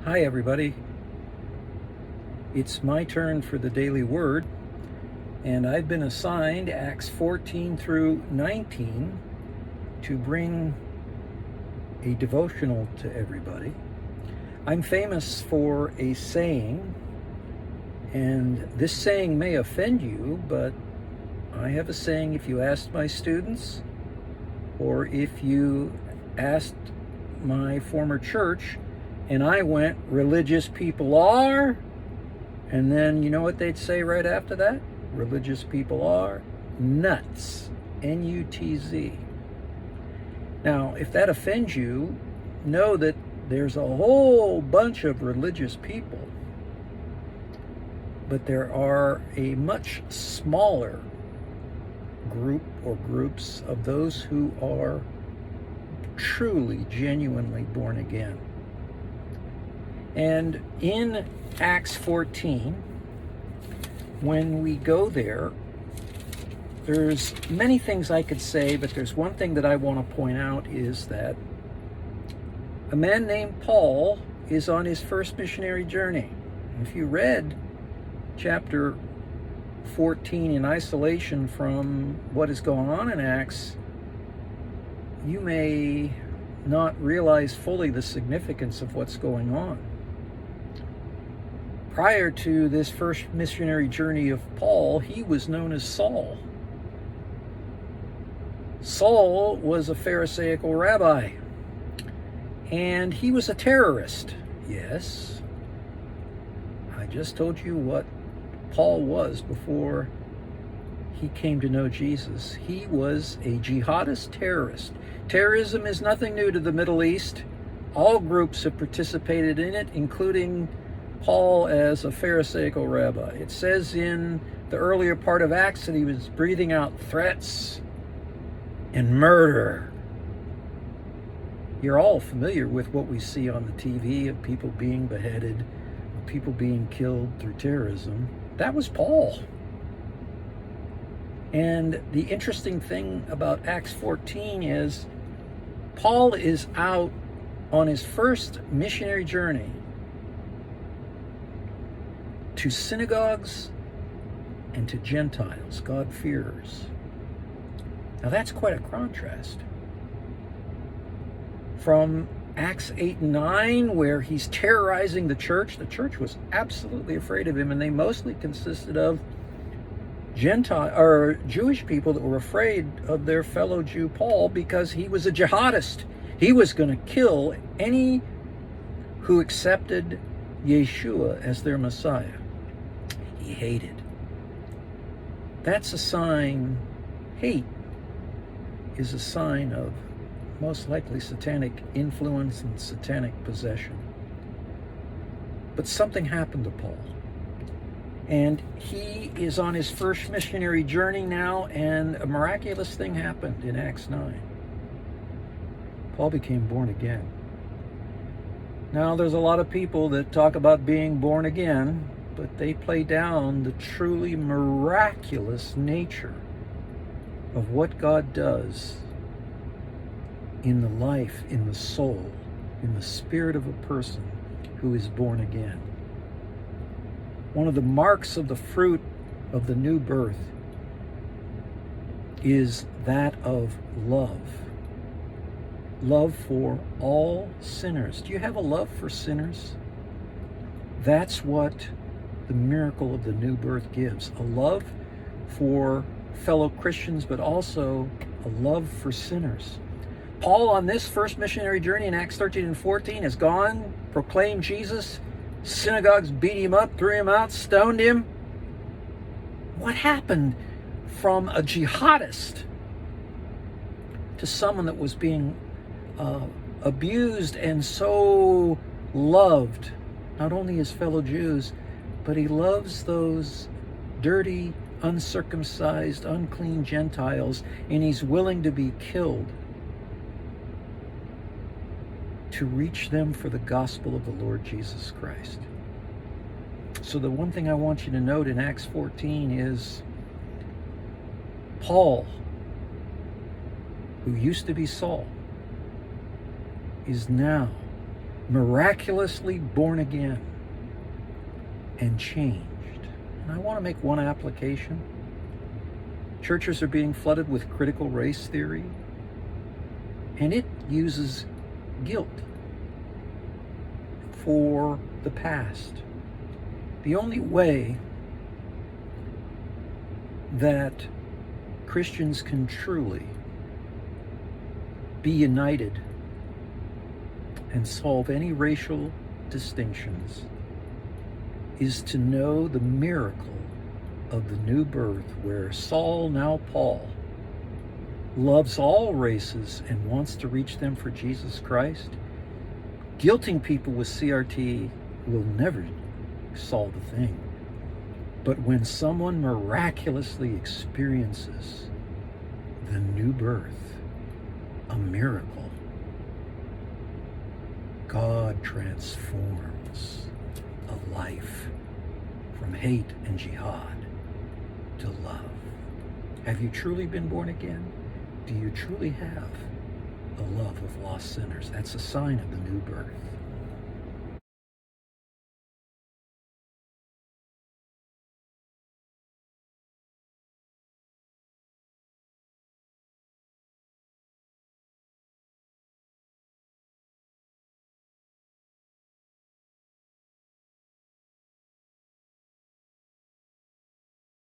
Hi, everybody. It's my turn for the Daily Word, and I've been assigned Acts 14 through 19 to bring a devotional to everybody. I'm famous for a saying, and this saying may offend you, but I have a saying. If you asked my students, or if you asked my former church, and I went, religious people are, and then you know what they'd say right after that? Religious people are nuts. N-U-T-Z. Now, if that offends you, know that there's a whole bunch of religious people, but there are a much smaller group or groups of those who are truly, genuinely born again. And in Acts 14, when we go there, there's many things I could say, but there's one thing that I want to point out is that a man named Paul is on his first missionary journey. If you read chapter 14 in isolation from what is going on in Acts, you may not realize fully the significance of what's going on. Prior to this first missionary journey of Paul, he was known as Saul. Saul was a Pharisaical rabbi, and he was a terrorist. Yes, I just told you what Paul was before he came to know Jesus. He was a jihadist terrorist. Terrorism is nothing new to the Middle East. All groups have participated in it, including Paul as a Pharisaical rabbi. It says in the earlier part of Acts that he was breathing out threats and murder. You're all familiar with what we see on the TV of people being beheaded, of people being killed through terrorism. That was Paul. And the interesting thing about Acts 14 is Paul is out on his first missionary journey to synagogues and to Gentiles, God-fearers. Now that's quite a contrast from Acts 8 and 9, where he's terrorizing the church. The church was absolutely afraid of him, and they mostly consisted of Gentile or Jewish people that were afraid of their fellow Jew Paul because he was a jihadist. He was going to kill any who accepted Yeshua as their Messiah. He hated. That's a sign. Hate is a sign of most likely satanic influence and satanic possession. But something happened to Paul. And he is on his first missionary journey now, and a miraculous thing happened in Acts 9. Paul became born again. Now, there's a lot of people that talk about being born again, but they play down the truly miraculous nature of what God does in the life, in the soul, in the spirit of a person who is born again. One of the marks of the fruit of the new birth is that of love. Love for all sinners. Do you have a love for sinners? That's what the miracle of the new birth gives. A love for fellow Christians, but also a love for sinners. Paul, on this first missionary journey in Acts 13 and 14, has gone, proclaimed Jesus. Synagogues beat him up, threw him out, stoned him. What happened from a jihadist to someone that was being abused and so loved, not only his fellow Jews, but he loves those dirty, uncircumcised, unclean Gentiles, and he's willing to be killed to reach them for the gospel of the Lord Jesus Christ. So the one thing I want you to note in Acts 14 is Paul, who used to be Saul, is now miraculously born again and changed. And I want to make one application. Churches are being flooded with critical race theory, and it uses guilt for the past. The only way that Christians can truly be united and solve any racial distinctions is to know the miracle of the new birth, where Saul, now Paul, loves all races and wants to reach them for Jesus Christ. Guilting people with CRT will never solve a thing. But when someone miraculously experiences the new birth, a miracle, God transforms a life from hate and jihad to love. Have you truly been born again? Do you truly have a love of lost sinners? That's a sign of the new birth.